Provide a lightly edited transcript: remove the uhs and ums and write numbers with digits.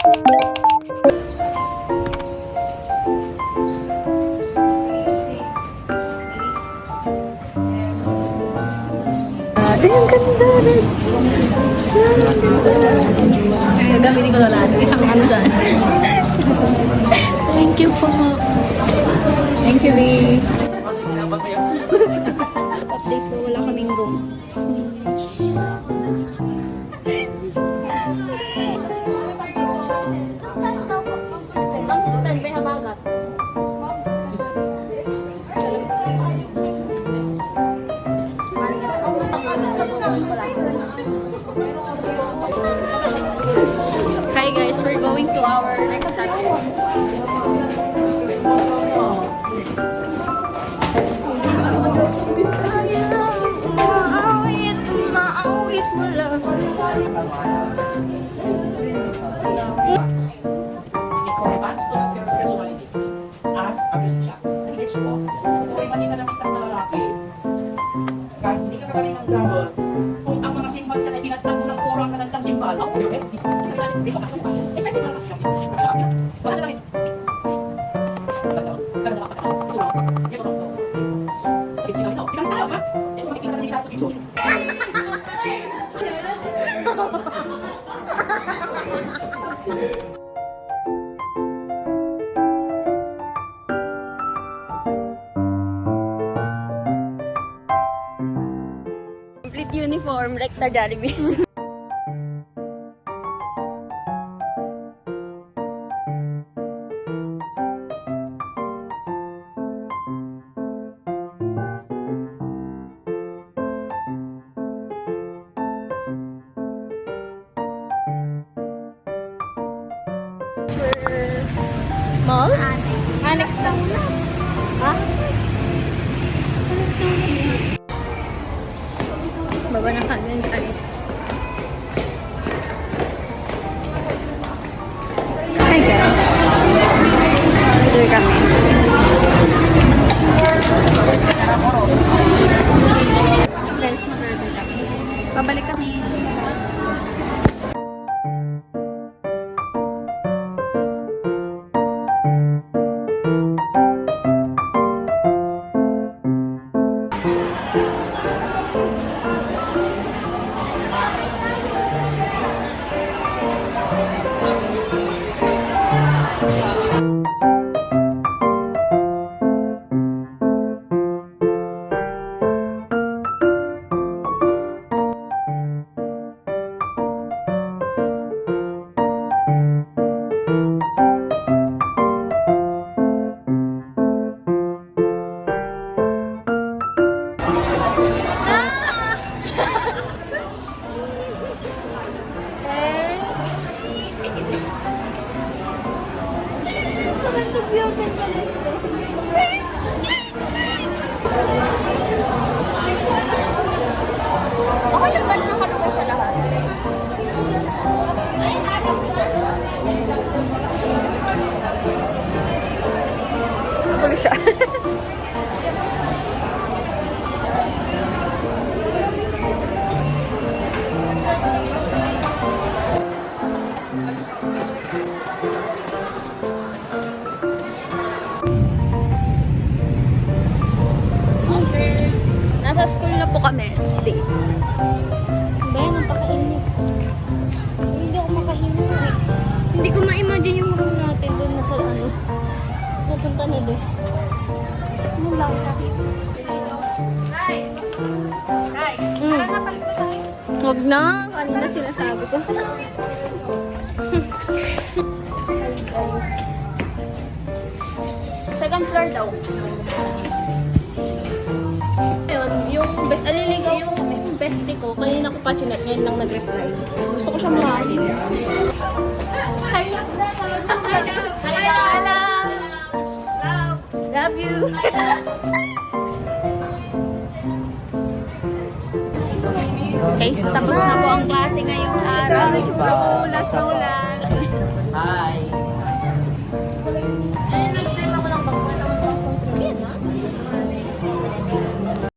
Ay, ang ganda rin. Ay, gamitin ko na lahat. Isang ano dyan. Thank you po. Thank you, Lee. Update po, wala kaming room. Hi guys, we're going to our next subject. Maawit mo lang. Advance to your personality as a musician. Nag-gets mo? Kung hindi ka namigtas na lalaki, kahit hindi ka kagaling ng grammar, kung ang mga simbal siya ay tinatag mo ng kurang kanagtang simbal, ako yun, dito ka pa. Sa simbal ka siya. Wala na namin. Complete uniform, like the Jollibee. Mall? Annex lang muna. Ha? Annex lang muna. Baba na kami, guys. Hi, guys. Order kami. Guys, mag-order kami. Babalik kami. Ako lang ba nakalugar sa lahat? Ay, nasok ba? Magulo siya. Nasa school na po kami. Hindi. Ben, napakainit. Hindi ako makahinga. Hindi ko ma-imagine yung room natin doon na sa ano. Napunta na doon. Ano lang na? Hi! Hi! Parang napalit ko tayo. Huwag na. Kanina sinasabi ko. Hi guys. Second floor daw. Ayun, yung best, aliligaw yung bestie ko, kanina ko pa chinat, ngayon lang nag-reply. Gusto ko siya mahalin. Hi, love. Hello. Love you. Guys, tapos na po ang klase ngayong araw. Medyo ulas na ulan.